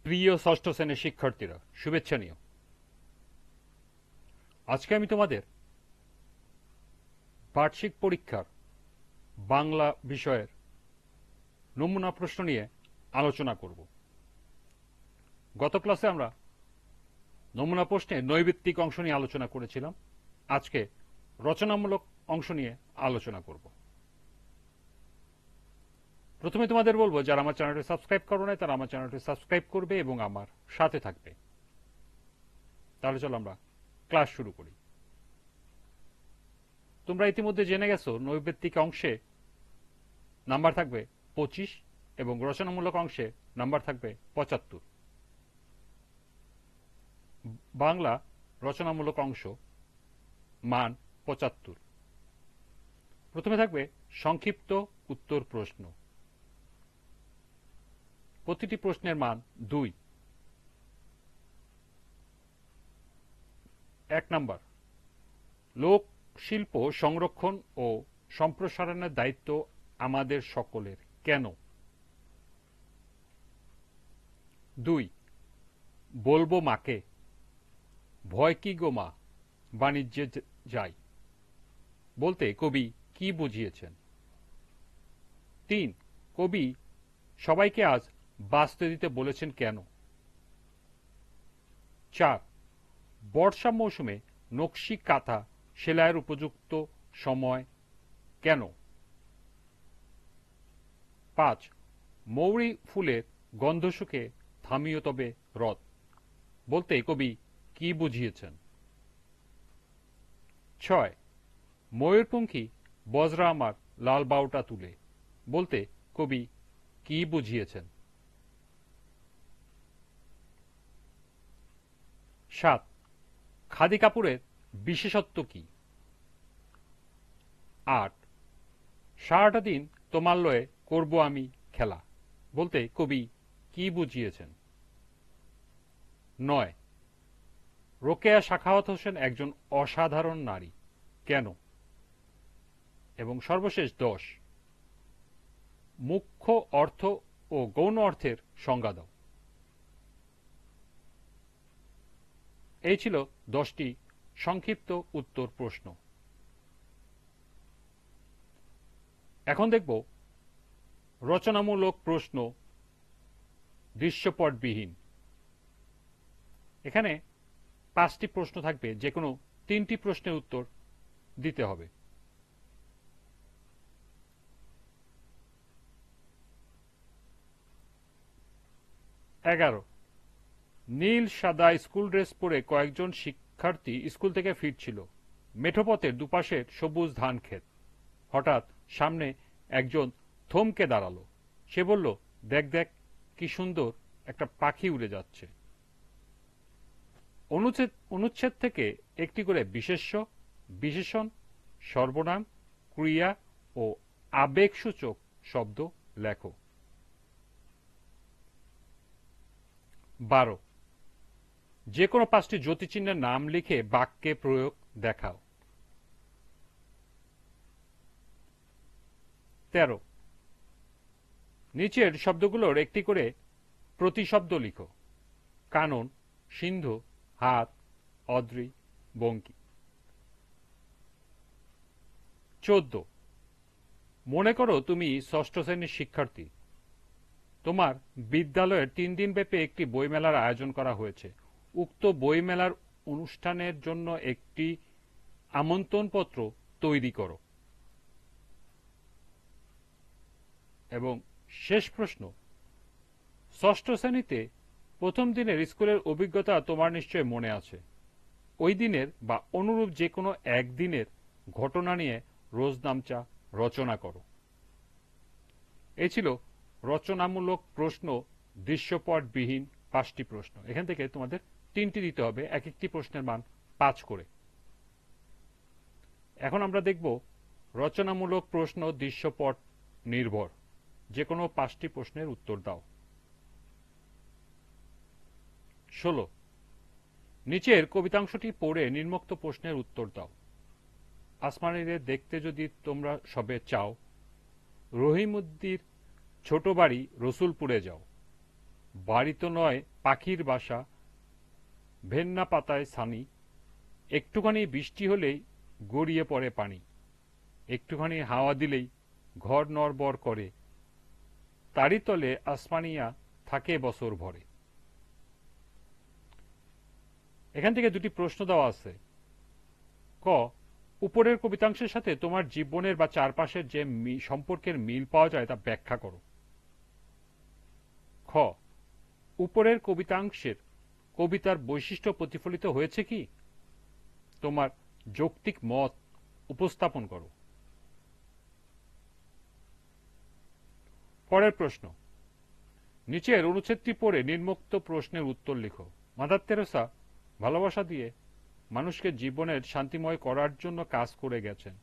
প্রিয় ষষ্ঠ শ্রেণীর শিক্ষার্থীরা, শুভেচ্ছা নিও। আজকে আমি তোমাদের বার্ষিক পরীক্ষার বাংলা বিষয়ের নমুনা প্রশ্ন নিয়ে আলোচনা করব। গত ক্লাসে আমরা নমুনা প্রশ্নে নৈর্ব্যক্তিক অংশ নিয়ে আলোচনা করেছিলাম। আজকে রচনামূলক অংশ নিয়ে আলোচনা করব। প্রথমে তোমাদের বলবো, যারা আমার চ্যানেলটি সাবস্ক্রাইব করো নাই তারা আমার চ্যানেলটি সাবস্ক্রাইব করবে এবং আমার সাথে থাকবে। তাহলে চলো আমরা ক্লাস শুরু করি। তোমরা ইতিমধ্যে জেনে গেছো নৈর্ব্যক্তিক অংশে নাম্বার থাকবে 25 এবং রচনামূলক অংশে নাম্বার থাকবে 75। বাংলা রচনামূলক অংশ মান 75। প্রথমে থাকবে সংক্ষিপ্ত উত্তর প্রশ্ন। প্রতিটি প্রশ্নের মান 2। 1 নাম্বার, লোক শিল্প সংরক্ষণ ও সম্প্রসারণের দায়িত্ব আমাদের সকলের, কেন? 2, বলবো মাকে, ভয় কি গো মা, বাণিজ্যে যাই, বলতে কবি কি বুঝিয়েছেন? 3, কবি সবাইকে আজ বাঁচতে দিতে বলেছেন কেন? 4, বর্ষা মৌসুমে নকশি কাঁথা সেলাইয়ের উপযুক্ত সময় কেন? 5, মৌরি ফুলের গন্ধ শুকে থামিও তবে রথ, বলতে কবি কি বুঝিয়েছেন? 6, ময়ূরপঙ্খী বজরা আমার লাল বাউটা তুলে, বলতে কবি কি বুঝিয়েছেন? 7, খাদি কাপড়ের বিশেষত্ব কি? 8, সারাটা দিন তোমার লয়ে করব আমি খেলা, বলতে কবি কি বুঝিয়েছেন? 9, রোকেয়া সাখাওয়াত হোসেন একজন অসাধারণ নারী, কেন? এবং সর্বশেষ 10, মুখ্য অর্থ ও গৌণ অর্থের সংজ্ঞা দাও। এই ছিল 10টি সংক্ষিপ্ত উত্তর প্রশ্ন। এখন দেখব রচনামূলক প্রশ্ন দৃশ্যপটবিহীন। এখানে 5টি প্রশ্ন থাকবে, যে কোনো 3টি প্রশ্নের উত্তর দিতে হবে। 11, নীল সাদা স্কুল ড্রেস পরে কয়েকজন শিক্ষার্থী স্কুল থেকে ফিরছিল। মেঠোপথের দুপাশের সবুজ ধান ক্ষেত। হঠাৎ সামনে একজন থমকে দাঁড়ালো। সে বলল, দেখ দেখ কি সুন্দর একটা পাখি উড়ে যাচ্ছে। অনুচ্ছেদ থেকে একটি করে বিশেষ্য, বিশেষণ, সর্বনাম, ক্রিয়া ও আবেগসূচক শব্দ লেখো। 12, যে কোনো 5টি জ্যোতিচিহ্নের নাম লিখে বাক্যে প্রয়োগ দেখাও। 13, নিচের শব্দগুলোর একটি করে প্রতিশব্দ লিখো। কানন, সিন্ধু, হাত, অদ্রি, বঙ্কি। 14, মনে করো তুমি 6ষ্ঠ শ্রেণীর শিক্ষার্থী। তোমার বিদ্যালয়ের 3 দিন ব্যাপী একটি বইমেলার আয়োজন করা হয়েছে। উক্ত বইমেলার অনুষ্ঠানের জন্য একটি আমন্ত্রণপত্র তৈরি করো। এবং শেষ প্রশ্ন, 6ষ্ঠ শ্রেণীতে প্রথম দিনের স্কুলের অভিজ্ঞতা তোমার নিশ্চয় মনে আছে। ওই দিনের বা অনুরূপ যে কোনো একদিনের ঘটনা নিয়ে রোজনামচা রচনা করো। এই ছিল রচনামূলক প্রশ্ন দৃশ্যপটবিহীন 5টি প্রশ্ন। এখান থেকে তোমাদের 3টি দিতে হবে, এক একটি প্রশ্নের মান 5 করে। এখন আমরা দেখব রচনামূলক প্রশ্ন দৃশ্যপট নির্ভর। যে কোনো 5টি প্রশ্নের উত্তর দাও। 16, নিচের কবিতাংশটি পড়ে নিম্নোক্ত প্রশ্নের উত্তর দাও। আসমানিদের দেখতে যদি তোমরা সবে চাও, রহিমউদ্দির ছোট বাড়ি রসুলপুরে যাও। বাড়ি তো নয় পাখির বাসা, ভেন্না পাতায় ছানি, একটুখানি বৃষ্টি হলেই গড়িয়ে পড়ে পানি, একটুখানি হাওয়া দিলেই ঘর নড়বড় করে, তারই তলে আসমানিয়া থাকে বছর ভরে। এখান থেকে দুটি প্রশ্ন দেওয়া আছে। ক, উপরের কবিতাংশের সাথে তোমার জীবনের বা চারপাশের যে সম্পর্কের মিল পাওয়া যায় তা ব্যাখ্যা করো। খ, উপরের কবিতাংশের কবিতার বৈশিষ্ট্য প্রতিফলিত হয়েছে কি? তোমার যৌক্তিক মত উপস্থাপন করো। পরের প্রশ্ন, নিচের অনুচ্ছেদটি পড়ে নিম্নোক্ত প্রশ্নের উত্তর লিখো। মাদার তেরেসা ভালোবাসা দিয়ে মানুষকে জীবনের শান্তিময় করার জন্য কাজ করে গেছেন।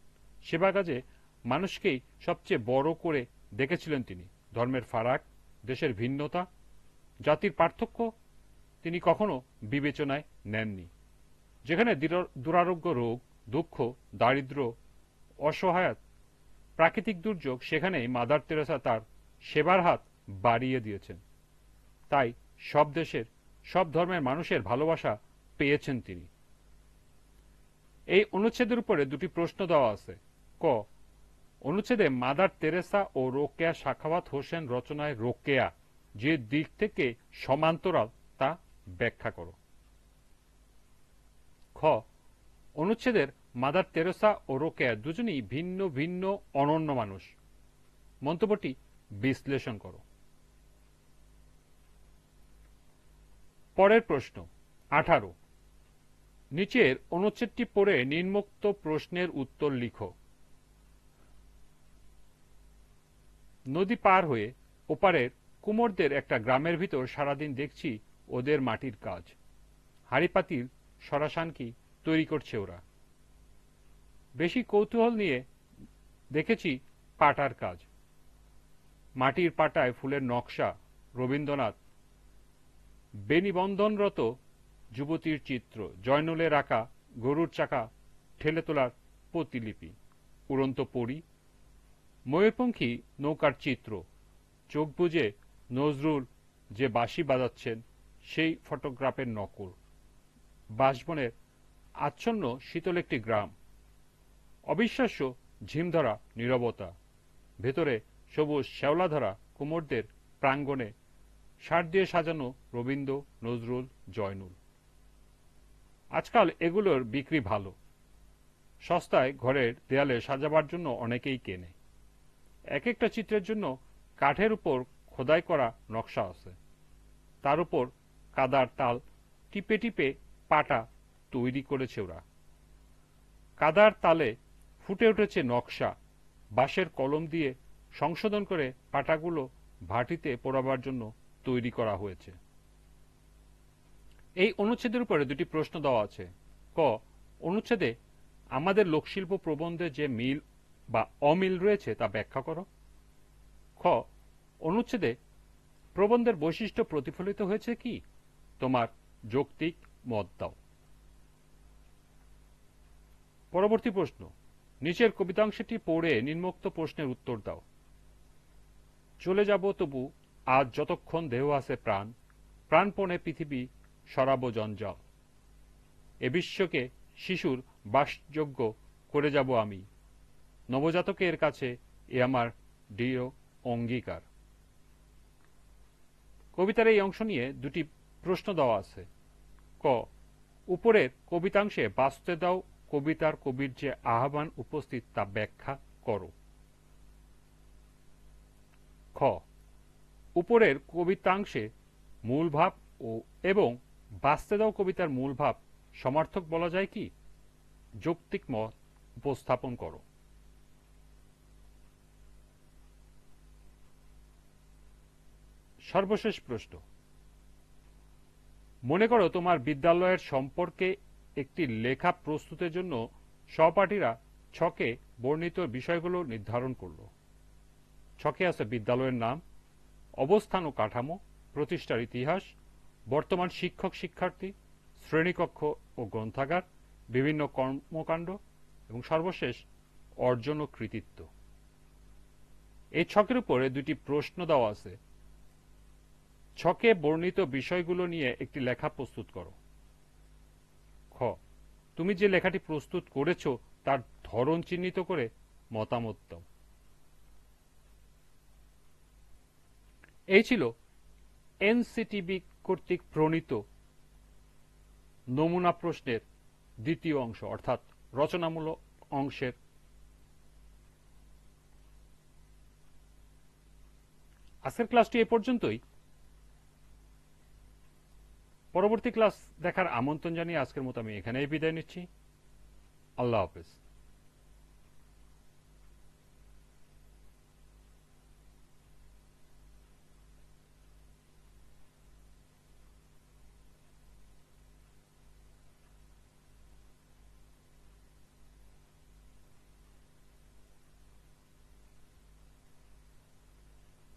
সেবা কাজে মানুষকেই সবচেয়ে বড় করে দেখেছিলেন তিনি। ধর্মের ফারাক, দেশের ভিন্নতা, জাতির পার্থক্য তিনি কখনো বিবেচনায় নেননি। যেখানে দুরারোগ্য রোগ, দুঃখ, দারিদ্র, অসহায়তা, প্রাকৃতিক দুর্যোগ, সেখানেই মাদার তেরেসা তার সেবার হাত বাড়িয়ে দিয়েছেন। তাই সব দেশের, সব ধর্মের মানুষের ভালোবাসা পেয়েছেন তিনি। এই অনুচ্ছেদের উপরে দুটি প্রশ্ন দেওয়া আছে। ক, অনুচ্ছেদে মাদার তেরেসা ও রোকেয়া সাখাওয়াত হোসেন রচনায় রোকেয়া যে দিক থেকে সমান্তরাল তা ব্যাখ্যা করো। খ, অনুচ্ছেদের মাদার তেরেসা ও রোকেয়া দুজনেই ভিন্ন ভিন্ন অনন্য মানুষ। মন্তব্যটি বিশ্লেষণ করো। পরের প্রশ্ন 18, নিচের অনুচ্ছেদটি পড়ে নিম্নোক্ত প্রশ্নের উত্তর লিখো। নদী পার হয়ে ওপারের কুমোরদের একটা গ্রামের ভিতর সারাদিন দেখছি ওদের মাটির কাজ। হাঁড়িপাতিল সরাসানকি তৈরি করছে ওরা। বেশি কৌতূহল নিয়ে দেখেছি পাটার কাজ। মাটির পাটায় ফুলের নকশা, রবীন্দ্রনাথ, বেনিবন্ধনরত যুবতীর চিত্র, জয়নুলের আঁকা গরুর চাকা ঠেলে তোলার প্রতিলিপি, উড়ন্ত পরী, ময়ূরপঙ্খী নৌকার চিত্র, চোখ বুজে নজরুল যে বাঁশি বাজাচ্ছেন সেই ফটোগ্রাফের নকল, বাঁশবনের আচ্ছন্ন শীতল একটি গ্রাম, অবিশ্বাস্য ঝিমধরা নীরবতা, ভেতরে সবুজ শ্যাওলাধরা কুমোরদের প্রাঙ্গণে সার দিয়ে সাজানো রবীন্দ্র, নজরুল, জয়নুল। আজকাল এগুলোর বিক্রি ভালো, সস্তায় ঘরের দেয়ালে সাজাবার জন্য অনেকেই কেনে। এক একটা চিত্রের জন্য কাঠের উপর খোদাই করা নকশা আছে, তার উপর কাদার তাল টিপে টিপে পাটা তৈরি করেছে ওরা। কাদার তালে ফুটে উঠেছে নকশা, বাঁশের কলম দিয়ে সংশোধন করে পাটাগুলো ভাটিতে পোড়াবার জন্য তৈরি করা হয়েছে। এই অনুচ্ছেদের উপরে দুটি প্রশ্ন দেওয়া আছে। ক, অনুচ্ছেদে আমাদের লোকশিল্প প্রবন্ধে যে মিল বা অমিল রয়েছে তা ব্যাখ্যা করো। খ, অনুচ্ছেদে প্রবন্ধের বৈশিষ্ট্য প্রতিফলিত হয়েছে কি? তোমার যৌক্তিক মত দাও। পরবর্তী প্রশ্ন, নিচের কবিতাংশটি পড়ে নিম্নোক্ত প্রশ্নের উত্তর দাও। চলে যাব তবু আজ যতক্ষণ দেহ আছে প্রাণ, প্রাণপণে পৃথিবী সরাব জঞ্জাল। এ বিশ্বকে শিশুর বাসযোগ্য করে যাব আমি, নবজাতকের কাছে এ আমার দৃঢ় অঙ্গীকার। কবিতার এই অংশ নিয়ে দুটি প্রশ্ন দেওয়া আছে। ক, উপরের কবিতাংশে বাঁচতে দাও কবিতার কবির যে আহ্বান উপস্থিত তা ব্যাখ্যা করো। খ, উপরের কবিতাংশে মূল ভাব এবং বাঁচতে দাও কবিতার মূল ভাব সমার্থক বলা যায় কি? যৌক্তিক মত উপস্থাপন করো। সর্বশেষ প্রশ্ন, মনে করো তোমার বিদ্যালয়ের সম্পর্কে একটি লেখা প্রস্তুতের জন্য সহপাঠীরা ছকে বর্ণিত বিষয়গুলো নির্ধারণ করল। ছকে আছে বিদ্যালয়ের নাম, অবস্থান ও কাঠামো, প্রতিষ্ঠার ইতিহাস, বর্তমান শিক্ষক শিক্ষার্থী, শ্রেণীকক্ষ ও গ্রন্থাগার, বিভিন্ন কর্মকাণ্ড এবং সর্বশেষ অর্জন ও কৃতিত্ব। এই ছকের উপরে দুটি প্রশ্ন দেওয়া আছে। ছকে বর্ণিত বিষয়গুলো নিয়ে একটি লেখা প্রস্তুত করো। খ, তুমি যে লেখাটি প্রস্তুত করেছ তার ধরন চিহ্নিত করে মতামত দাও। এই ছিল এনসিটিবি কর্তৃক প্রণীত নমুনা প্রশ্নের দ্বিতীয় অংশ, অর্থাৎ রচনামূলক অংশের। আজকের ক্লাসটি এ পর্যন্তই। পরবর্তী ক্লাস দেখার আমন্ত্রণ জানিয়ে আজকের মতো আমি এখানেই বিদায় নিচ্ছি। আল্লাহ হাফেজ।